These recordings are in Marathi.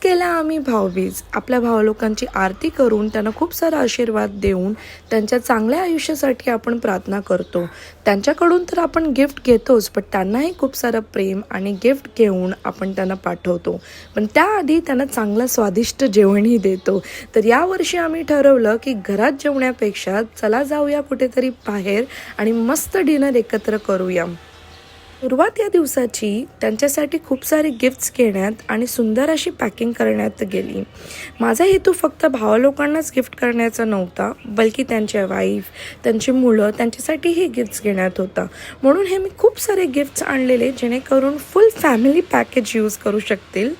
केला आम्ही भाऊबीज. आपल्या भावलोकांची आरती करून त्यांना खूप सारा आशीर्वाद देऊन त्यांच्या चांगल्या आयुष्यासाठी आपण प्रार्थना करतो. त्यांच्याकडून तर आपण गिफ्ट घेतोच, पण त्यांनाही खूप सारं प्रेम आणि गिफ्ट घेऊन आपण त्यांना पाठवतो. पण त्याआधी त्यांना चांगलं स्वादिष्ट जेवणही देतो. तर यावर्षी आम्ही ठरवलं की घरात जेवण्यापेक्षा चला जाऊया कुठेतरी बाहेर आणि मस्त डिनर एकत्र करूया. सुरुवात या दिवसाची त्यांच्यासाठी खूप सारे गिफ्ट्स घेण्यात आणि सुंदर अशी पॅकिंग करण्यात गेली. माझा हेतू फक्त भावालोकांनाच गिफ्ट करण्याचा नव्हता, बल्कि त्यांच्या वाईफ, त्यांची मुलं, त्यांच्यासाठीही गिफ्ट्स घेण्यात होता. म्हणून हे मी खूप सारे गिफ्ट्स आणलेले जेणेकरून फुल फॅमिली पॅकेज यूज करू शकतील.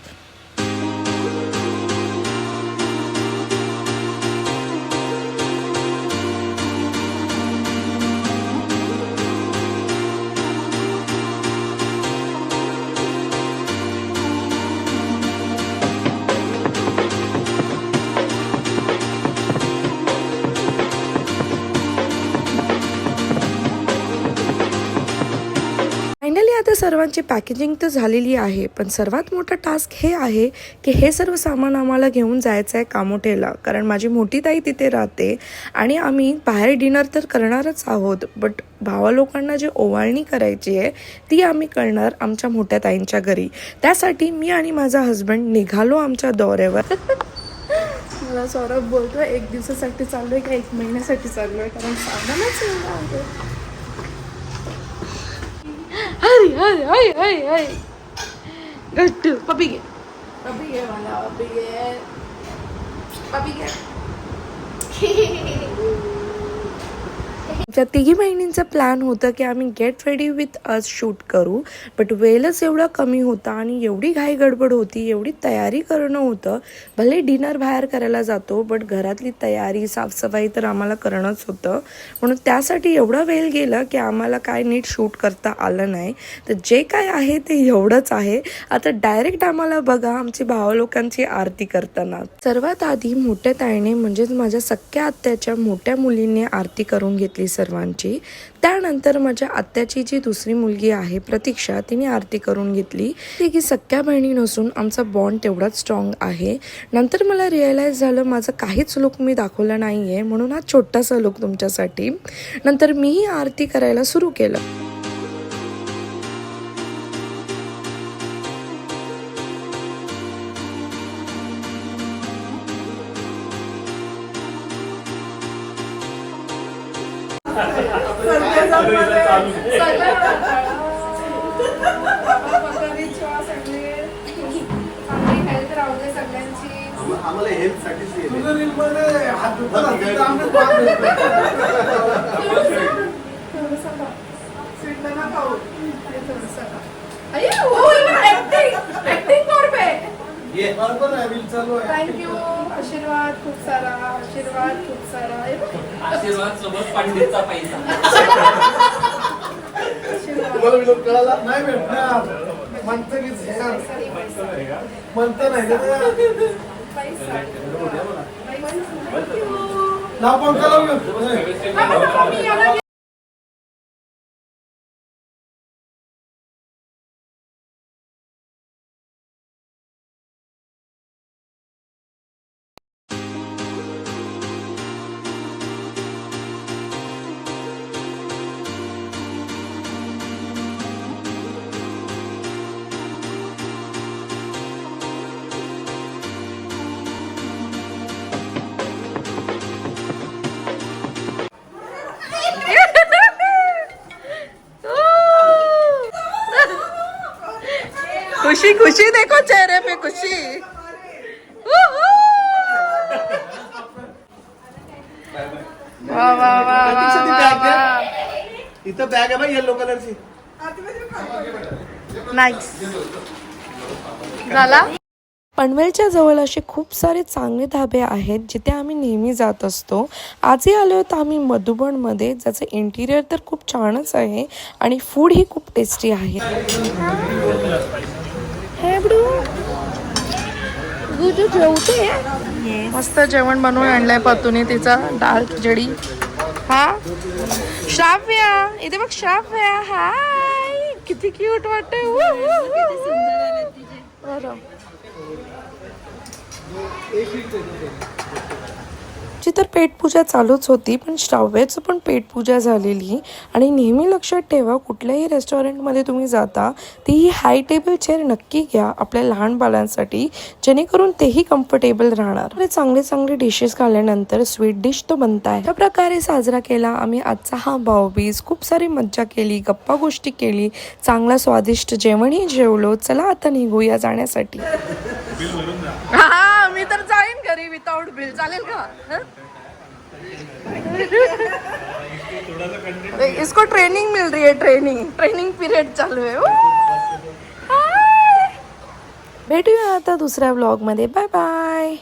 फायनली आता सर्वांची पॅकेजिंग तर झालेली आहे, पण सर्वात मोठा टास्क हे आहे की हे सर्व सामान आम्हाला घेऊन जायचं आहे कामोठेला, कारण माझी मोठी ताई तिथे राहते आणि आम्ही बाहेर डिनर तर करणारच आहोत, बट भावालोकांना जी ओवाळणी करायची आहे ती आम्ही करणार आमच्या मोठ्या ताईंच्या घरी. त्यासाठी मी आणि माझा हस्बंड निघालो आमच्या दौऱ्यावर. मला सौरभ बोलतो 1 दिवसासाठी चाललो आहे का 1 महिन्यासाठी चाललो आहे, कारण सामानच एवढं आहे. हरी हरी हरी हरी हरी गट्टू पपी घे मला पपी घे. त्या तिघी बहिणींचा प्लॅन होता की आम्ही get ready with us shoot करू, बट वेळच एवढा कमी होता आणि एवढी घाई गडबड होती, एवढी तयारी करणं होतं. भले डिनर बाहेर करायला जातो, बट घरातली तयारी साफसफाई तर आम्हाला करणंच होतं. म्हणून त्यासाठी एवढा वेळ गेला की आम्हाला काय नीट शूट करता आलं नाही. तर जे काय आहे ते एवढंच आहे. आता डायरेक्ट आम्हाला बघा आमची भावलोकांची आरती करताना. सर्वात आधी मोठ्या ताईने म्हणजेच माझ्या सख्या आत्याच्या मोठ्या मुलीने आरती करून घेतली सर्वांची. त्यानंतर माझ्या आत्याची जी दुसरी मुलगी आहे प्रतीक्षा, तिने आरती करून घेतली. ती की सख्या बहिणी नसून आमचा बॉन्ड तेवढाच स्ट्रॉंग आहे. नंतर मला रिअलाइज झालं माझं काहीच लुक मी दाखवलं नाही आहे, म्हणून हा छोटासा लुक तुमच्यासाठी. नंतर मीही आरती करायला सुरू केलं. आम्हाला हेल्थसाठीच थँक्यू. आशीर्वाद खूप सारा, आशीर्वाद खूप सारा. आशीर्वाद सोबत पंडितचा पैसा. तुम्हाला व्हिडिओ कळाला नाही भेटणार म्हणतं की म्हणतं नाही नाव पंखा लावून खुशी खुशी देखो चेहरे पे खुशी. वा वा वा वा. इथं बॅग आहे बघ येलो कलरची. नाईस झाला. पनवेलच्या जवळ असे खूप सारे चांगले धाबे आहेत जिथे आम्ही नेहमी जात असतो. आजही आलो होतो आम्ही मधुबनमध्ये, ज्याचं इंटिरियर तर खूप छानच आहे आणि फूड ही खूप टेस्टी आहे. हे बडू गुजू जेवते. मस्त जेवण बनवून आणलंय पतूने, तिचा डाळ खिचडी. हा श्राव्या, इथे बघ श्राव्या. हाय, किती क्यूट वाटतंय. ची तर पेटपूजा चालूच होती, पण श्राव्याचं पण पेटपूजा झालेली. आणि नेहमी लक्षात ठेवा, कुठल्याही रेस्टॉरंटमध्ये तुम्ही जाता तीही हाय टेबल चेअर नक्की घ्या आपल्या लहान बालांसाठी, जेणेकरून तेही कम्फर्टेबल राहणार. चांगले चांगले डिशेस खाल्ल्यानंतर स्वीट डिश तो बनताय. अशा प्रकारे साजरा केला आम्ही आजचा हा भाऊबीज. खूप सारी मज्जा केली, गप्पा गोष्टी केली, चांगला स्वादिष्ट जेवणही जेवलो. चला आता निघूया जाण्यासाठी. हा, मी तर जाईन घरी विदाउट बिल. चालेल का? इसको ट्रेनिंग मिल रही है, ट्रेनिंग पीरियड चालू है. भेटूया आता दुसऱ्या व्लॉग मध्ये. Bye bye.